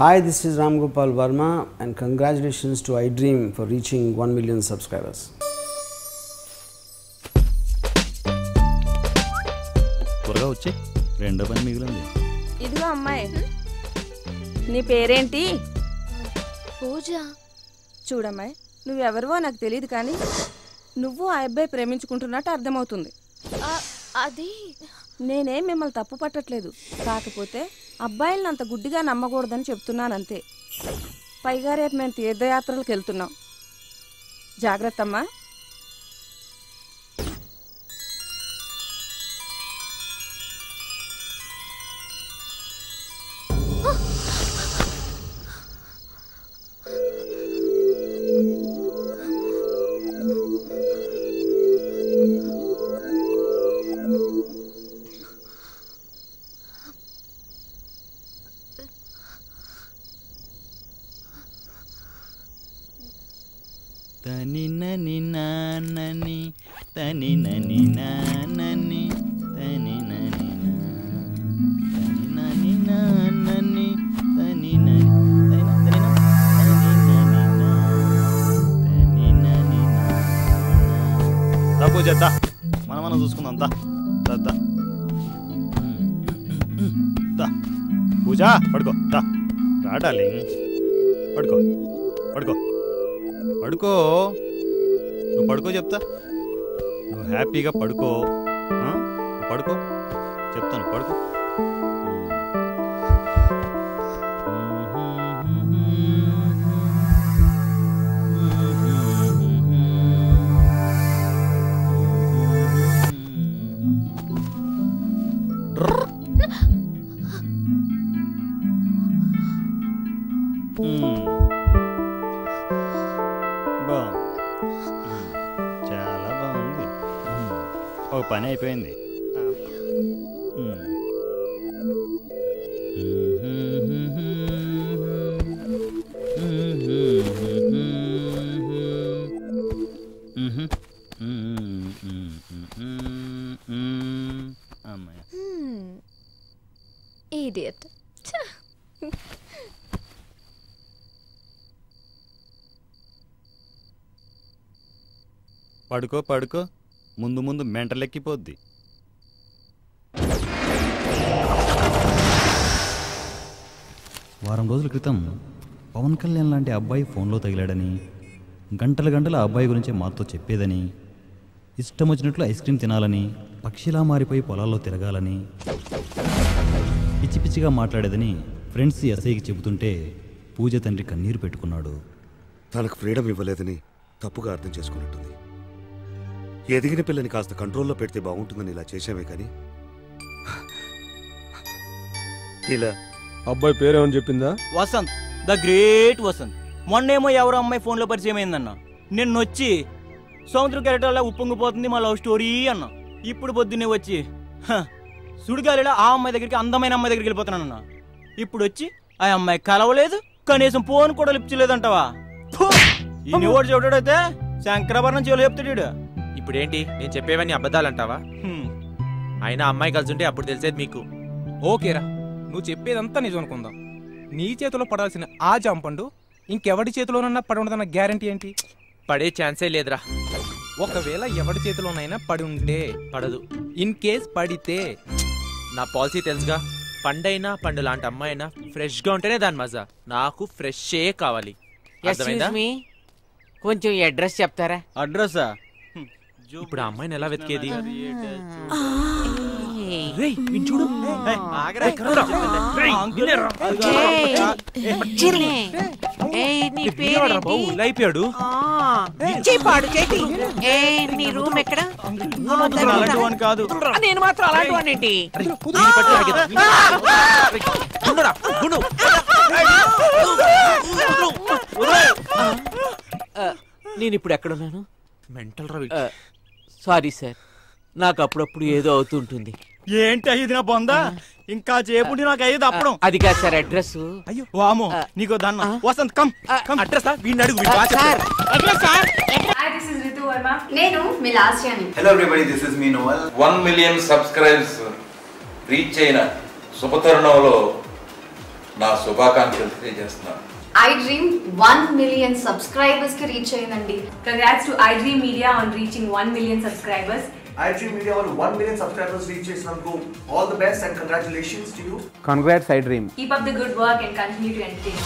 Hi, this is Ram Gopal Verma and congratulations to iDream for reaching 1 million subscribers. త్వరగా వచ్చి రెండో పని మిగిలింది. ఇదిగో అమ్మాయి, నీ పేరేంటి? పూజ. చూడమ్మాయి, నువ్వెవరివో నాకు తెలియదు, కానీ నువ్వు ఆ అబ్బాయి ప్రేమించుకుంటున్నట్టు అర్థమవుతుంది. అది నేనేం మిమ్మల్ని తప్పు పట్టట్లేదు, కాకపోతే అబ్బాయిలను అంత గుడ్డిగా నమ్మకూడదని చెప్తున్నానంతే. పైగా రేపు మేము తీర్థయాత్రలకు వెళ్తున్నాం, జాగ్రత్త అమ్మా. తని నని నానని తని నని నానని తని నని నని నానని తని నని పూజ మనం చూసుకుందాం. పూజ పడుకో, రాడాలి, పడుకో పడుకో పడుకో, నువ్వు పడుకో చెప్తా, నువ్వు హ్యాపీగా పడుకో, పడుకో చెప్తాను, పడుకో. చాలా బాగుంది, ఒక పని అయిపోయింది. అమ్మాయి ఇడియట్. పడుకో పడుకో, ముందు ముందు మెంటలెక్కిపోద్ది. వారం రోజుల క్రితం పవన్ కళ్యాణ్ లాంటి అబ్బాయి ఫోన్లో తగిలాడని, గంటల గంటల అబ్బాయి గురించి మాతో చెప్పేదని, ఇష్టం వచ్చినట్లు ఐస్ క్రీమ్ తినాలని, పక్షిలా మారిపోయి పొలాల్లో తిరగాలని, పిచ్చి పిచ్చిగా మాట్లాడేదని ఫ్రెండ్స్ ఎస్ఐకి చెబుతుంటే పూజ తండ్రి కన్నీరు పెట్టుకున్నాడు. తనకు ఫ్రీడమ్ ఇవ్వలేదని తప్పుగా అర్థం చేసుకున్నట్టుంది. ఎదిగిన పిల్లని కాస్త కంట్రోల్లో పెడితే బాగుంటుందని ఇలా చేశామే, కానీ ఇలా అబ్బాయి పేరేమని చెప్పిందా? Vasanth, the great Vasanth. మొన్నేమో ఎవరో అమ్మాయి ఫోన్లో పరిచయం అయిందన్న, నిన్న వచ్చి సముద్రం కెరటాల ఉప్పొంగిపోతుంది మా లవ్ స్టోరీ అన్న. ఇప్పుడు పొద్దున్నే వచ్చి సుడిగాలిలో ఆ అమ్మాయి దగ్గరికి, అందమైన అమ్మాయి దగ్గరికి వెళ్ళిపోతున్నానన్న. ఇప్పుడు వచ్చి ఆ అమ్మాయి కలవలేదు, కనీసం ఫోన్ కూడా లిప్చలేదంటావా? ఈ ఓటు చూడడైతే శంకరాభరణం చెవులు చెప్తాడు. ఇప్పుడేంటి నేను చెప్పేవన్నీ అబద్ధాలంటావా? అయినా అమ్మాయి కలిసి అప్పుడు తెలిసేది మీకు. ఓకేరా, నువ్వు చెప్పేదంతా నిజం అనుకుందాం. నీ చేతిలో పడాల్సిన ఆ జాంపండు ఇంకెవడి చేతిలోనన్నా పడి ఉండదన్న గ్యారంటీ ఏంటి? పడే ఛాన్సే లేదురా. ఒకవేళ ఎవడి చేతిలోనైనా పడి ఉంటే పడదు. ఇన్ కేస్ పడితే నా పాలసీ తెలుసుగా, పండైనా పండు లాంటి అమ్మాయి అయినా ఫ్రెష్ గా ఉంటేనే దాని మజా. నాకు ఫ్రెషే కావాలి. కొంచెం అడ్రస్ చెప్తారా? అడ్రస్ ఇప్పుడు ఆ అమ్మాయిని ఎలా వెతికేది? చూడు, అయిపోయాడు. నీ రూమ్ ఎక్కడ? కాదు, నేను మాత్రం అలాంటి వాడిని. నేను ఇప్పుడు ఎక్కడున్నాను? మెంటల్ రా. సారీ సార్, నాకు అప్పుడప్పుడు ఏదో అవుతుంటుంది. ఏంటి అయ్యేది నా బొందా? ఇంకా చేపుండి నాకు అయ్యేది అప్పుడు. అది కాదు సార్ అడ్రస్. అయ్యో వామో, నీకో దన్న. వసంత్ కమ్. అడ్రస్ వీడిని అడుగు. Sir this is Ritu Verma. నేను మీ లాస్ట్ యాని. Hello everybody, this is me Noel. 1 million subscribers reach అయిన శుభతరుణంలో నా శుభాకాంక్షలు తెలియజేస్తున్నాను. iDream 1 million subscribers కి రీచ్ అయ్యిందండి. Congrats to iDream Media on reaching 1 million subscribers. iDream Media on 1 million subscribers reach చేసినందుకు all the best and congratulations to you. Congrats iDream. Keep up the good work and continue to entertain.